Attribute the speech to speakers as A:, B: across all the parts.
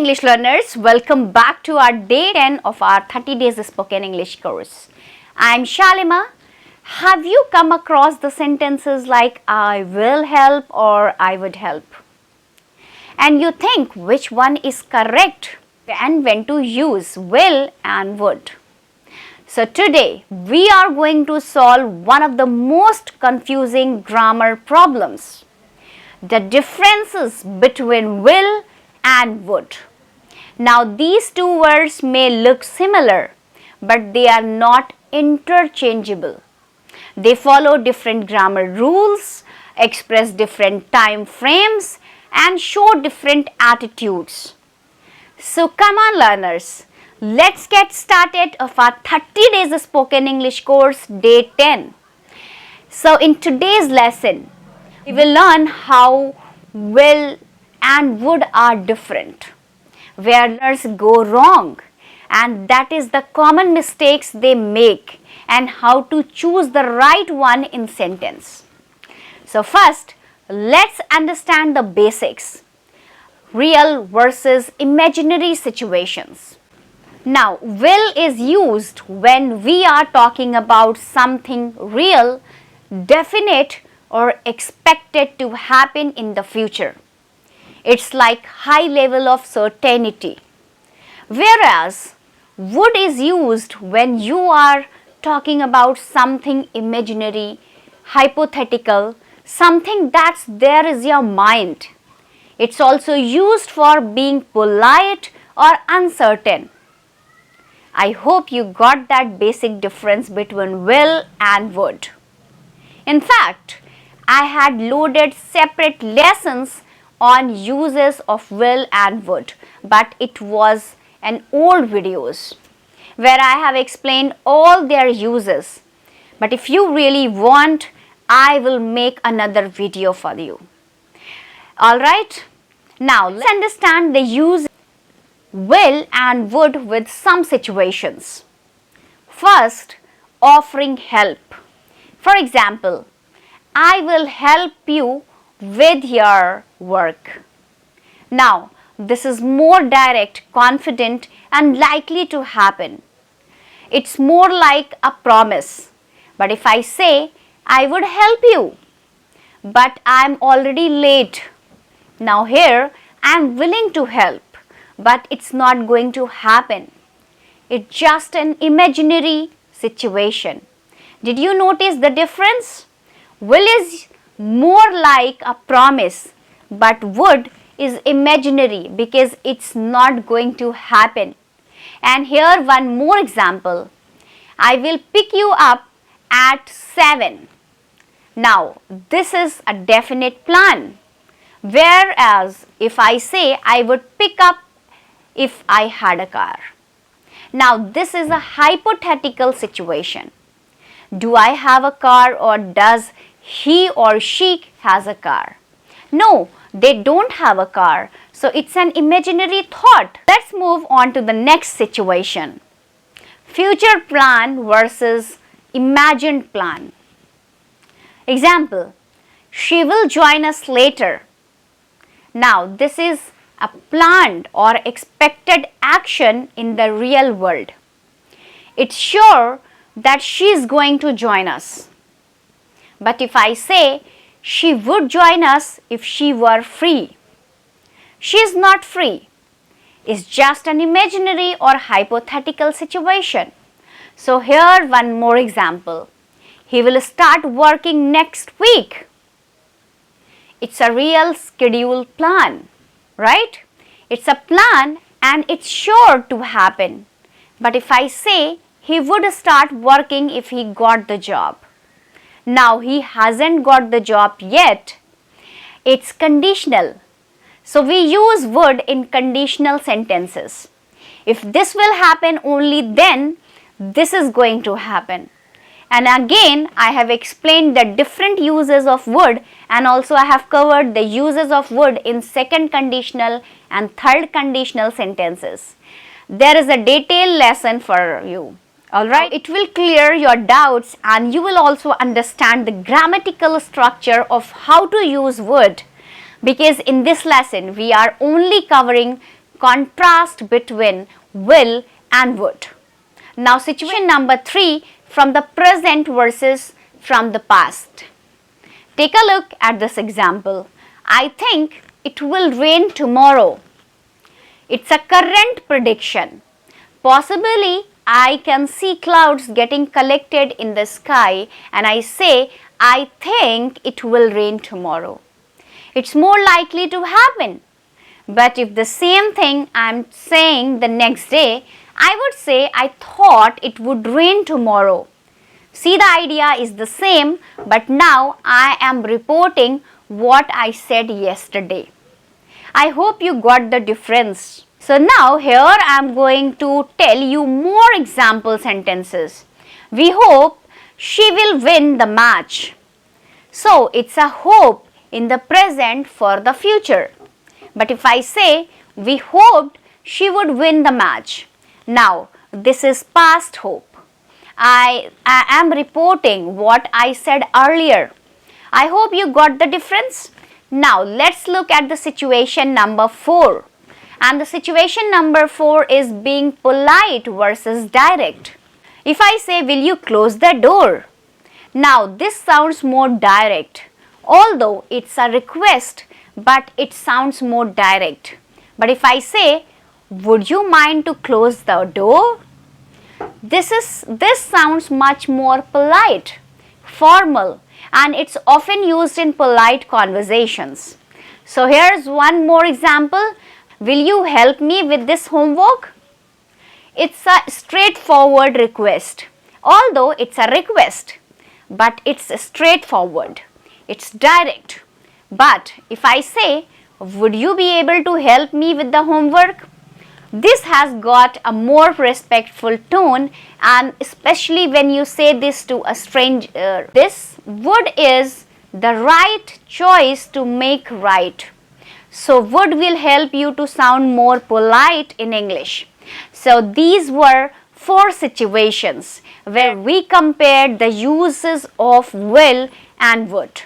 A: English learners, welcome back to our day 10 of our 30 days spoken English course. I'm Shalima. Have you come across the sentences like I will help or I would help? And you think which one is correct and when to use will and would. So today we are going to solve one of the most confusing grammar problems. The differences between will and would. Now these two words may look similar, but they are not interchangeable. They follow different grammar rules, express different time frames, and show different attitudes. So come on learners, let's get started of our 30 days spoken English course day 10. So in today's lesson, we will learn how will and would are different, where learners go wrong, and that is the common mistakes they make and how to choose the right one in sentence. So first, let's understand the basics. Real versus imaginary situations. Now, will is used when we are talking about something real, definite, or expected to happen in the future. It's like high level of certainty. Whereas would is used when you are talking about something imaginary, hypothetical, something that's there is your mind. It's also used for being polite or uncertain. I hope you got that basic difference between will and would. In fact, I had loaded separate lessons on uses of will and would, but it was an old videos where I have explained all their uses. But if you really want, I will make another video for you. Alright, now let's understand the use will and would with some situations. First, offering help. For example, I will help you with your work. Now, this is more direct, confident, and likely to happen. It's more like a promise. But if I say, I would help you, but I'm already late. Now here, I'm willing to help, but it's not going to happen. It's just an imaginary situation. Did you notice the difference? Will is more like a promise, but would is imaginary because it's not going to happen. And here one more example. I will pick you up at 7. Now this is a definite plan. Whereas if I say I would pick up if I had a car. Now this is a hypothetical situation. Do I have a car or does he or she has a car? No, they don't have a car. So it's an imaginary thought. Let's move on to the next situation. Future plan versus imagined plan. Example, she will join us later. Now this is a planned or expected action in the real world. It's sure that she is going to join us. But if I say she would join us if she were free, she is not free. It's just an imaginary or hypothetical situation. So here one more example. He will start working next week. It's a real schedule plan, right? It's a plan and it's sure to happen. But if I say he would start working if he got the job. Now he hasn't got the job yet. It's conditional. So we use would in conditional sentences. If this will happen only then this is going to happen. And again I have explained the different uses of would and also I have covered the uses of would in second conditional and third conditional sentences. There is a detailed lesson for you. Alright, it will clear your doubts and you will also understand the grammatical structure of how to use would, because in this lesson we are only covering contrast between will and would. Now situation number 3, from the present versus from the past. Take a look at this example. I think it will rain tomorrow. It's a current prediction. Possibly I can see clouds getting collected in the sky and I say, I think it will rain tomorrow. It's more likely to happen. But if the same thing I'm saying the next day, I would say I thought it would rain tomorrow. See, the idea is the same, but now I am reporting what I said yesterday. I hope you got the difference. So now here I am going to tell you more example sentences. We hope she will win the match. So it's a hope in the present for the future. But if I say we hoped she would win the match. Now this is past hope. I am reporting what I said earlier. I hope you got the difference. Now let's look at the situation number 4. And the situation number 4 is being polite versus direct. If I say, will you close the door? Now this sounds more direct. Although it's a request, but it sounds more direct. But if I say, would you mind to close the door? This sounds much more polite, formal, and it's often used in polite conversations. So here's one more example. Will you help me with this homework? It's a straightforward request. Although it's a request, but it's straightforward. It's direct. But if I say, would you be able to help me with the homework? This has got a more respectful tone, and especially when you say this to a stranger. This would is the right choice to make right. So would will help you to sound more polite in English. So these were 4 situations where we compared the uses of will and would.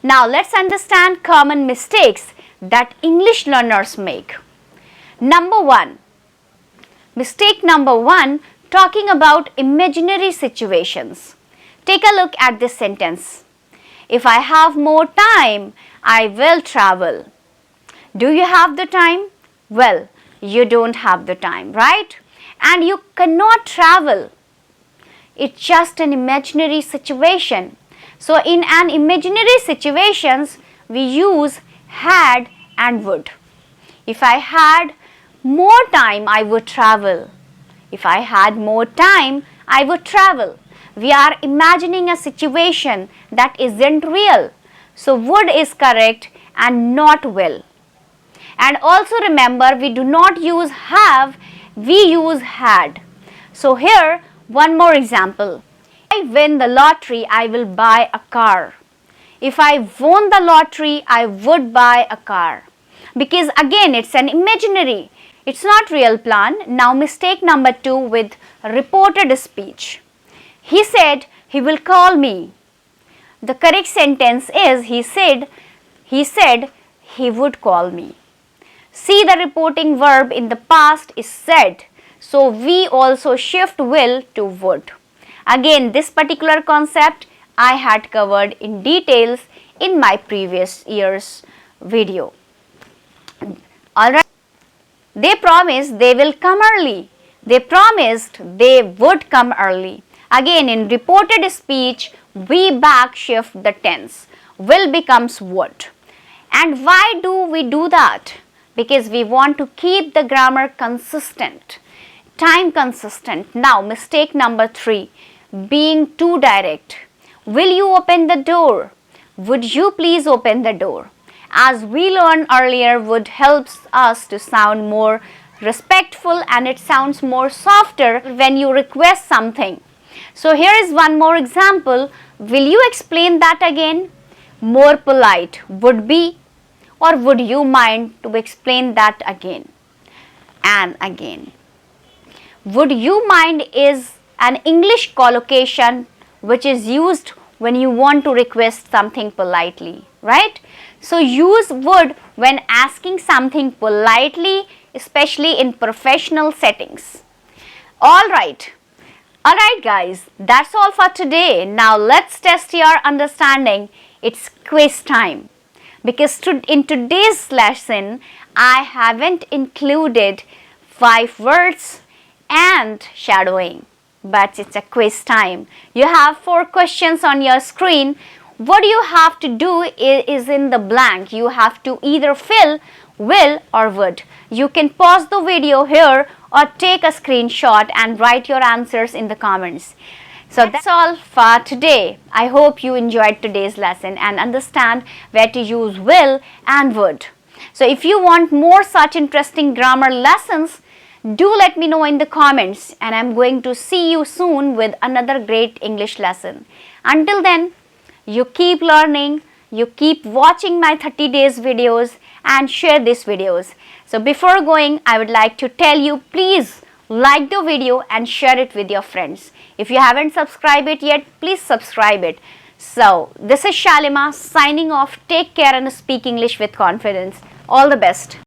A: Now let's understand common mistakes that English learners make. Number 1. Mistake number 1, talking about imaginary situations. Take a look at this sentence. If I have more time, I will travel. Do you have the time? Well, you don't have the time, right? And you cannot travel. It's just an imaginary situation. So in an imaginary situations, we use had and would. If I had more time, I would travel. If I had more time, I would travel. We are imagining a situation that isn't real. So would is correct and not will. And also remember, we do not use have, we use had. So here, one more example. If I win the lottery, I will buy a car. If I won the lottery, I would buy a car. Because again, it's an imaginary. It's not real plan. Now mistake number 2 with reported speech. He said he will call me. The correct sentence is he said he would call me. See, the reporting verb in the past is said. So we also shift will to would. Again, this particular concept I had covered in details in my previous year's video. Alright. They promised they will come early. They promised they would come early. Again, in reported speech, we back shift the tense. Will becomes would. And why do we do that? Because we want to keep the grammar consistent, time consistent. Now, mistake number 3, being too direct. Will you open the door? Would you please open the door? As we learned earlier, would helps us to sound more respectful and it sounds more softer when you request something. So here is one more example. Will you explain that again? More polite would be, or would you mind to explain that again and again? Would you mind is an English collocation which is used when you want to request something politely, right? So use would when asking something politely especially in professional settings. Alright, guys, that's all for today. Now let's test your understanding. It's quiz time. Because in today's lesson, I haven't included 5 words and shadowing. But it's a quiz time. You have 4 questions on your screen. What you have to do is in the blank. You have to either fill will or would. You can pause the video here or take a screenshot and write your answers in the comments. So that's all for today. I hope you enjoyed today's lesson and understand where to use will and would. So if you want more such interesting grammar lessons, do let me know in the comments, and I'm going to see you soon with another great English lesson. Until then, you keep learning, you keep watching my 30 days videos and share these videos. So before going, I would like to tell you, please like the video and share it with your friends. If you haven't subscribed it yet, please subscribe it. So this is Shalima signing off. Take care and speak English with confidence. All the best.